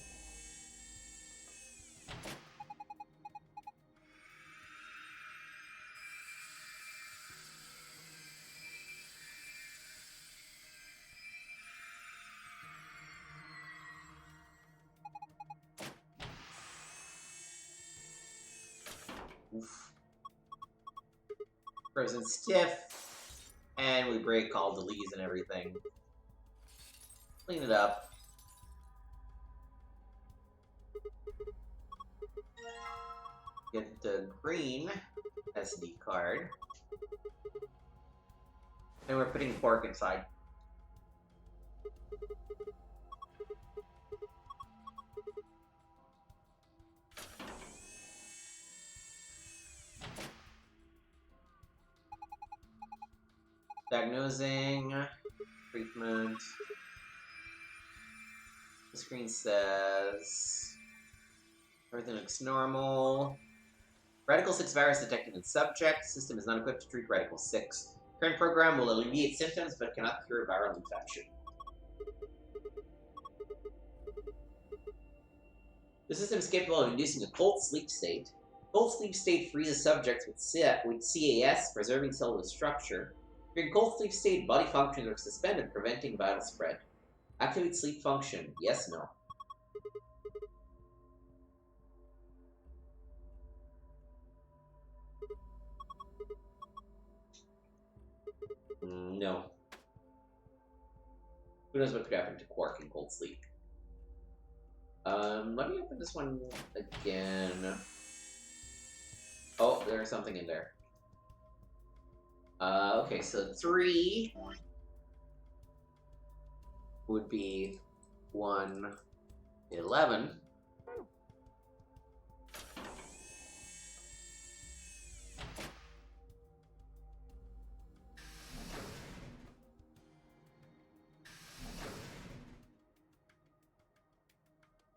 Speaker 1: Oof. Frozen stiff, and we break all the leaves and everything. Clean it up. Get the green SD card. And we're putting pork inside. Diagnosing, treatment. The screen says everything looks normal. Radical 6 virus detected in subject. System is not equipped to treat Radical 6. Current program will alleviate symptoms but cannot cure viral infection. The system is capable of inducing a cold sleep state. Cold sleep state freezes subjects with CAS, preserving cellular structure. During cold sleep state, body functions are suspended, preventing viral spread. Activate sleep function. Yes, no. No. Who knows what could happen to Quark in cold sleep? Let me open this one again. Oh, there's something in there. Okay, so 3 would be 1:11.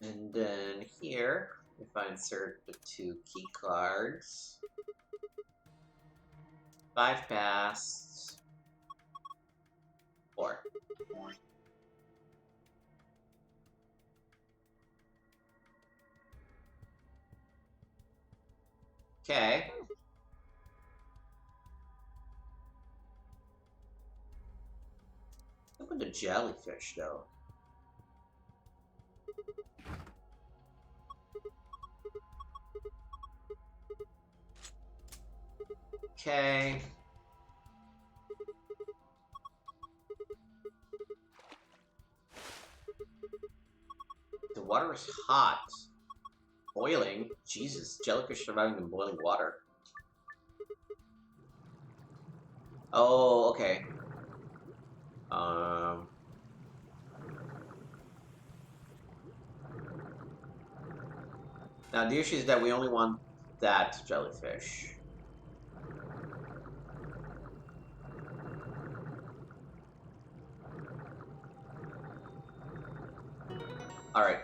Speaker 1: And then here, if I insert the 2 key cards, 5 passed, 4. Okay. Open the jellyfish, though. Okay. The water is hot. Boiling? Jesus, jellyfish surviving in boiling water. Oh, okay. Now the issue is that we only want that jellyfish. Alright.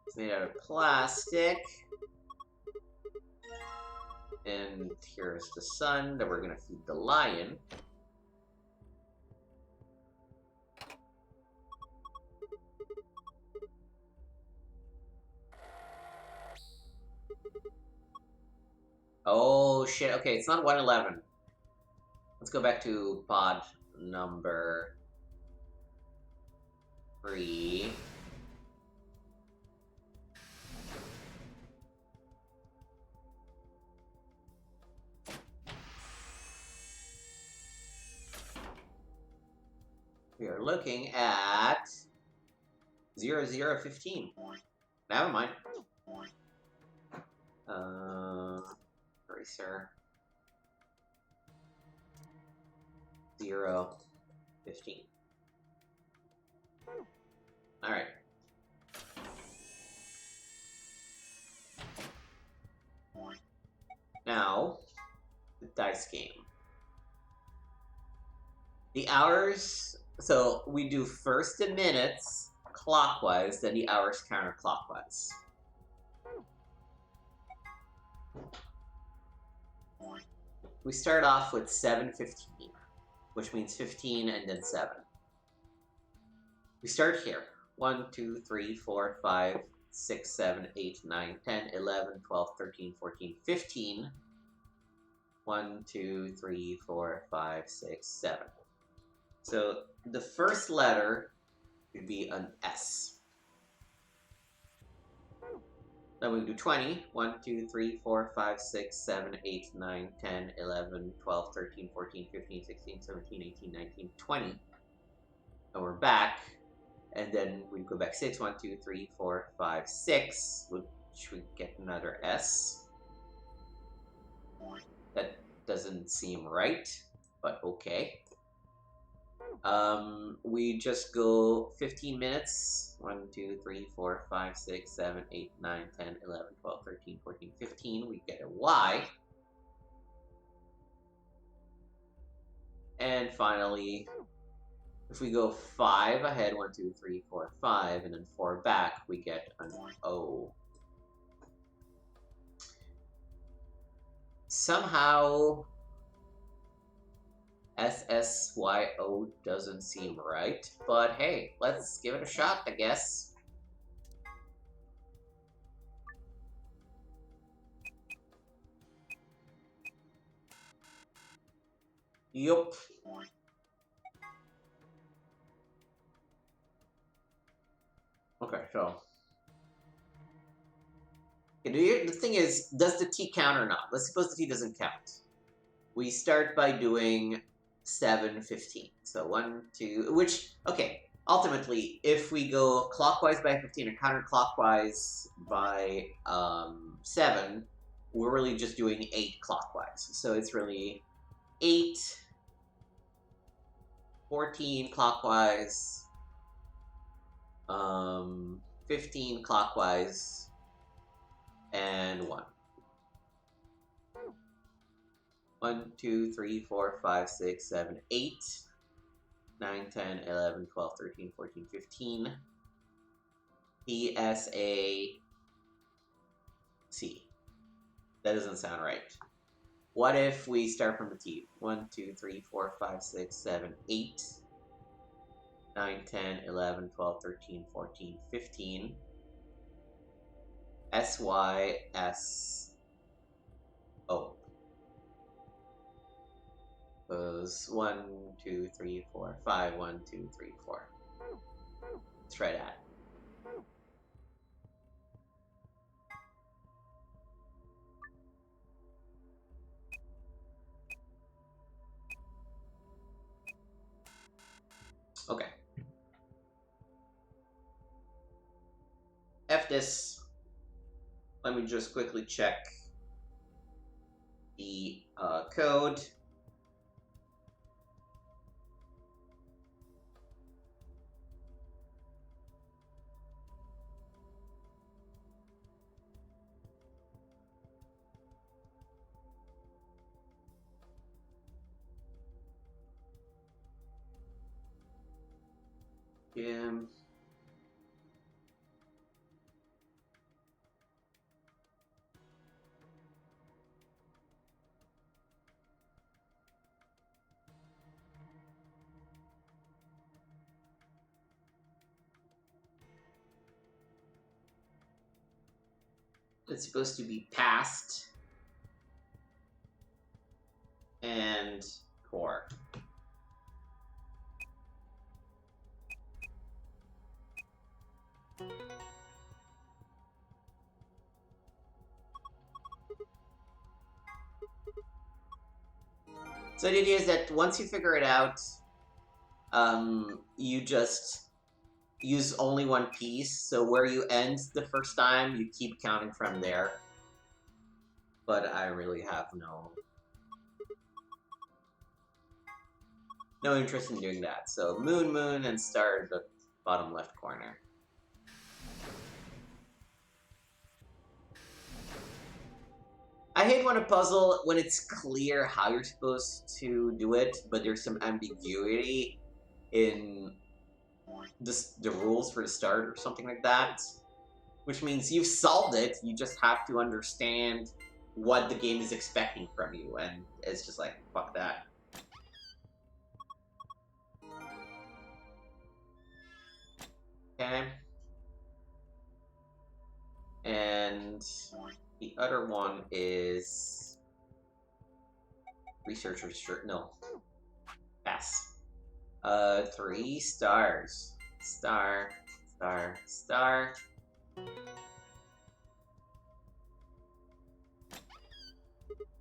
Speaker 1: It's made out of plastic. And here's the sun that we're gonna feed the lion. Oh shit, okay, it's not 111. Let's go back to pod number 3. We are looking at 0015. Never mind. Eraser. 015. Alright. Now, the dice game. The hours, so we do first the minutes clockwise, then the hours counterclockwise. We start off with 7:15, which means 15 and then 7. We start here. 1, 2, 3, 4, 5, 6, 7, 8, 9, 10, 11, 12, 13, 14, 15. 1, 2, 3, 4, 5, 6, 7. So the first letter would be an S. Then we do 20. 1, 2, 3, 4, 5, 6, 7, 8, 9, 10, 11, 12, 13, 14, 15, 16, 17, 18, 19, 20. And we're back. And then we go back 6. 1, 2, 3, 4, 5, 6. Which we get another S. That doesn't seem right, but okay. We just go 15 minutes. 1, 2, 3, 4, 5, 6, 7, 8, 9, 10, 11, 12, 13, 14, 15. We get a Y. And finally, if we go 5 ahead, 1, 2, 3, 4, 5, and then 4 back, we get an O. Somehow, SSYO doesn't seem right, but hey, let's give it a shot, I guess. Yup. Okay, so the thing is, does the T count or not? Let's suppose the T doesn't count. We start by doing 7:15. So 1, 2, which, okay, ultimately, if we go clockwise by 15 and counterclockwise by 7, we're really just doing 8 clockwise. So it's really 8, 14 clockwise, 15 clockwise, and 1. 1, 2, 3, 4, 5, 6, 7, 8, 9, 10, 11, 12, 13, 14, 15. PSAC. That doesn't sound right. What if we start from the T? 1, 2, 3, 4, 5, 6, 7, 8, 9, 10, 11, 12, 13, 14, 15. SYSO. Goes 1, 2, 3, 4, 5, 1, 2, 3, 4. Let's try that. Okay. F this. Let me just quickly check the code. It's supposed to be past and core. So the idea is that once you figure it out, you just use only one piece. So where you end the first time, you keep counting from there. But I really have no interest in doing that. So moon, moon, and star at the bottom left corner. I hate when a puzzle, when it's clear how you're supposed to do it, but there's some ambiguity in the rules for the start or something like that. Which means you've solved it, you just have to understand what the game is expecting from you, and it's just like, fuck that. Okay. And the other one is researcher's shirt. No. Pass. 3 stars. Star, star, star.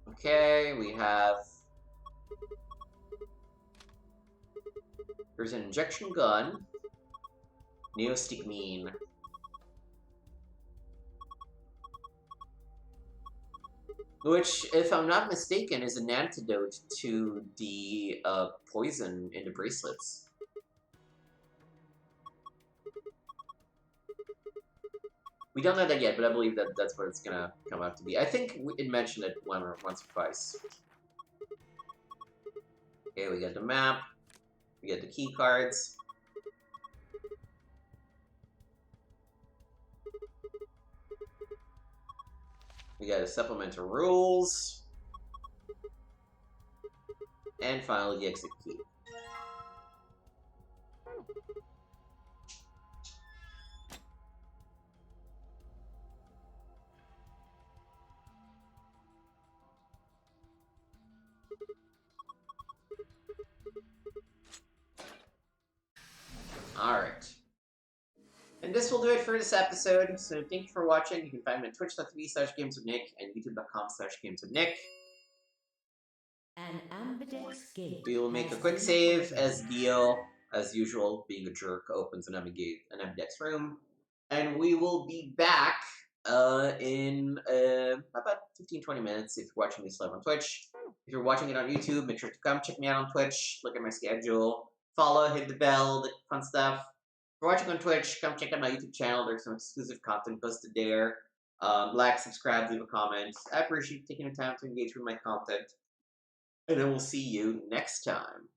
Speaker 1: Okay, we have... There's an injection gun. Neostigmine. Which, if I'm not mistaken, is an antidote to the poison in the bracelets. We don't know that yet, but I believe that that's what it's gonna come out to be. I think it mentioned it once or twice. Okay, we got the map. We got the key cards. We got a supplemental rules. And finally, the exit key. Alright. And this will do it for this episode. So thank you for watching. You can find me at twitch.tv/gameswithnick and youtube.com/gameswithnick.
Speaker 4: An ambidex gate.
Speaker 1: We will make a quick save as Dio, as usual, being a jerk, opens an ambidex room. And we will be back in about 15-20 minutes if you're watching this live on Twitch. If you're watching it on YouTube, make sure to come check me out on Twitch, look at my schedule, follow, hit the bell, the fun stuff. If you're watching on Twitch, come check out my YouTube channel. There's some exclusive content posted there. Like, subscribe, leave a comment. I appreciate you taking the time to engage with my content. And I will see you next time.